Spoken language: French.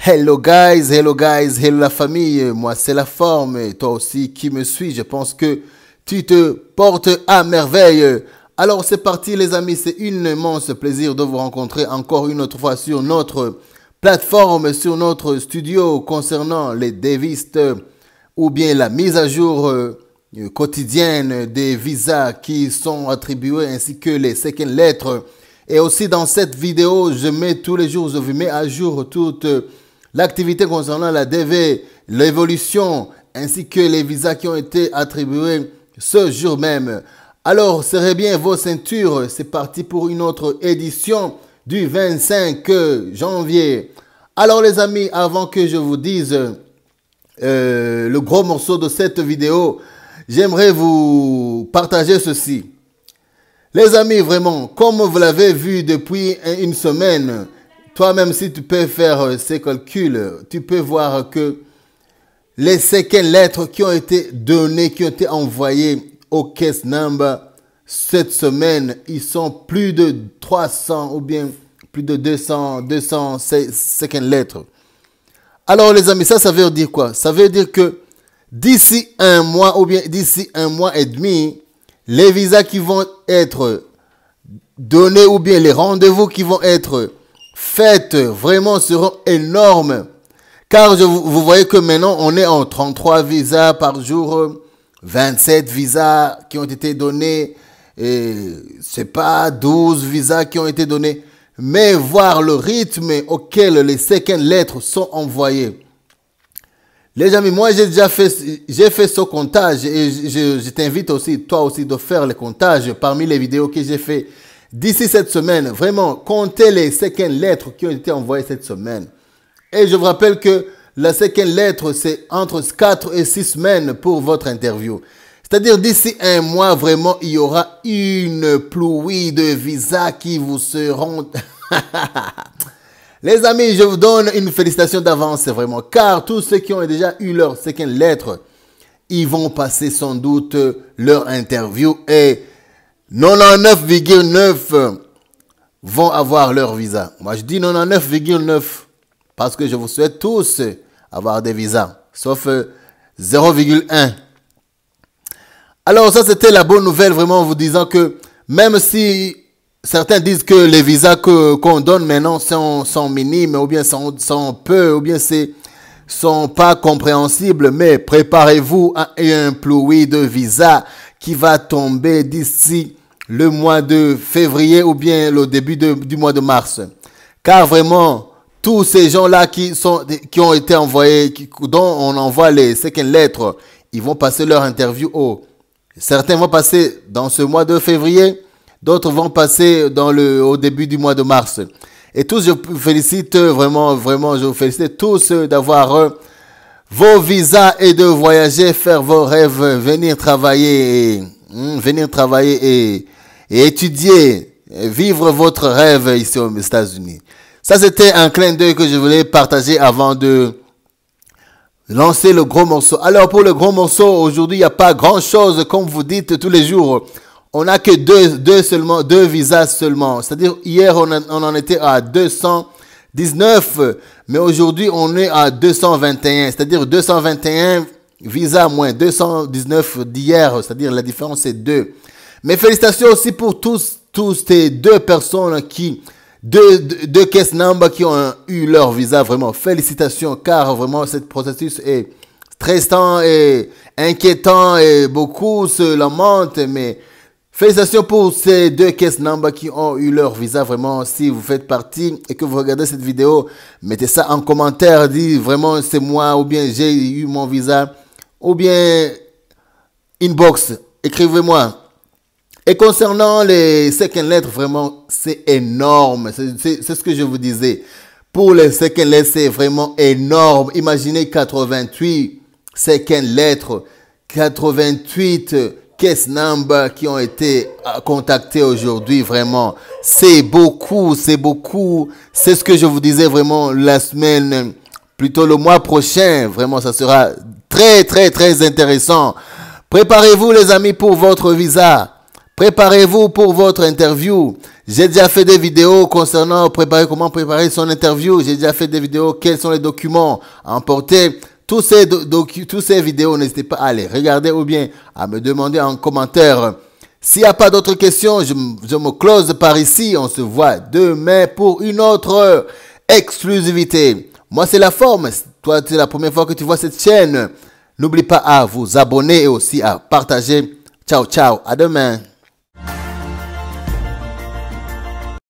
Hello guys, hello la famille, moi c'est la forme, et toi aussi qui me suis, je pense que tu te portes à merveille. Alors c'est parti les amis, c'est un immense plaisir de vous rencontrer encore une autre fois sur notre plateforme, sur notre studio concernant les dévistes ou bien la mise à jour quotidienne des visas qui sont attribués ainsi que les second lettres. Et aussi dans cette vidéo, je mets tous les jours, je vous mets à jour toute l'activité concernant la DV, l'évolution, ainsi que les visas qui ont été attribués ce jour même. Alors, serrez bien vos ceintures, c'est parti pour une autre édition du 25 janvier. Alors les amis, avant que je vous dise le gros morceau de cette vidéo, j'aimerais vous partager ceci. Les amis, vraiment, comme vous l'avez vu depuis une semaine, toi-même, si tu peux faire ces calculs, tu peux voir que les second lettres qui ont été données, qui ont été envoyées au case number cette semaine, ils sont plus de 300 ou bien plus de 200 second lettres. Alors les amis, ça veut dire quoi? Ça veut dire que d'ici un mois ou bien d'ici un mois et demi, les visas qui vont être donnés ou bien les rendez-vous qui vont être faits vraiment seront énormes. Car vous voyez que maintenant on est en 33 visas par jour, 27 visas qui ont été donnés, et c'est pas 12 visas qui ont été donnés, mais voir le rythme auquel les second lettres sont envoyées. Les amis, moi j'ai fait ce comptage et je t'invite aussi, toi aussi, de faire le comptage parmi les vidéos que j'ai fait d'ici cette semaine. Vraiment, comptez les second lettres qui ont été envoyées cette semaine. Et je vous rappelle que la second lettre, c'est entre 4 et 6 semaines pour votre interview. C'est-à-dire d'ici un mois, vraiment, il y aura une pluie de visas qui vous seront... Les amis, je vous donne une félicitation d'avance, vraiment, car tous ceux qui ont déjà eu leur second lettre, ils vont passer sans doute leur interview et 99,9 vont avoir leur visa. Moi, je dis 99,9 parce que je vous souhaite tous avoir des visas, sauf 0,1. Alors ça, c'était la bonne nouvelle, vraiment, en vous disant que même si certains disent que les visas qu'on donne maintenant sont minimes, ou bien sont peu, ou bien sont pas compréhensibles, mais préparez-vous à un pluie de visas qui va tomber d'ici le mois de février ou bien le début du mois de mars. Car vraiment, tous ces gens-là qui ont été envoyés, dont on envoie les second lettres, ils vont passer leur interview certains vont passer dans ce mois de février, d'autres vont passer au début du mois de mars. Et tous, je vous félicite vraiment, je vous félicite tous d'avoir vos visas et de voyager, faire vos rêves, venir travailler et étudier, vivre votre rêve ici aux États-Unis. Ça, c'était un clin d'œil que je voulais partager avant de lancer le gros morceau. Alors, pour le gros morceau, aujourd'hui, il n'y a pas grand-chose, comme vous dites tous les jours. On n'a que deux visas seulement. C'est-à-dire, hier, on en était à 219, mais aujourd'hui, on est à 221. C'est-à-dire, 221 visas moins 219 d'hier. C'est-à-dire, la différence, c'est 2. Mais félicitations aussi pour tous ces deux personnes deux case number qui ont eu leur visa. Vraiment, félicitations, car vraiment, ce processus est stressant et inquiétant et beaucoup se lamentent, mais félicitations pour ces deux case number qui ont eu leur visa. Vraiment, si vous faites partie et que vous regardez cette vidéo, mettez ça en commentaire, dites vraiment c'est moi, ou bien j'ai eu mon visa, ou bien inbox, écrivez-moi. Et concernant les second lettres, vraiment, c'est énorme. C'est ce que je vous disais. Pour les second lettres, c'est vraiment énorme. Imaginez 88 second lettres, 88 case number qui ont été contactés aujourd'hui. Vraiment, c'est beaucoup, c'est beaucoup. C'est ce que je vous disais vraiment la semaine, plutôt le mois prochain. Vraiment, ça sera très, très, très intéressant. Préparez-vous, les amis, pour votre visa. Préparez-vous pour votre interview. J'ai déjà fait des vidéos concernant comment préparer son interview. J'ai déjà fait des vidéos, quels sont les documents à emporter. Tous ces vidéos, n'hésitez pas à les regarder ou bien à me demander en commentaire. S'il n'y a pas d'autres questions, je me close par ici. On se voit demain pour une autre exclusivité. Moi, c'est La Forme. Toi, c'est la première fois que tu vois cette chaîne. N'oublie pas à vous abonner et aussi à partager. Ciao, ciao. À demain.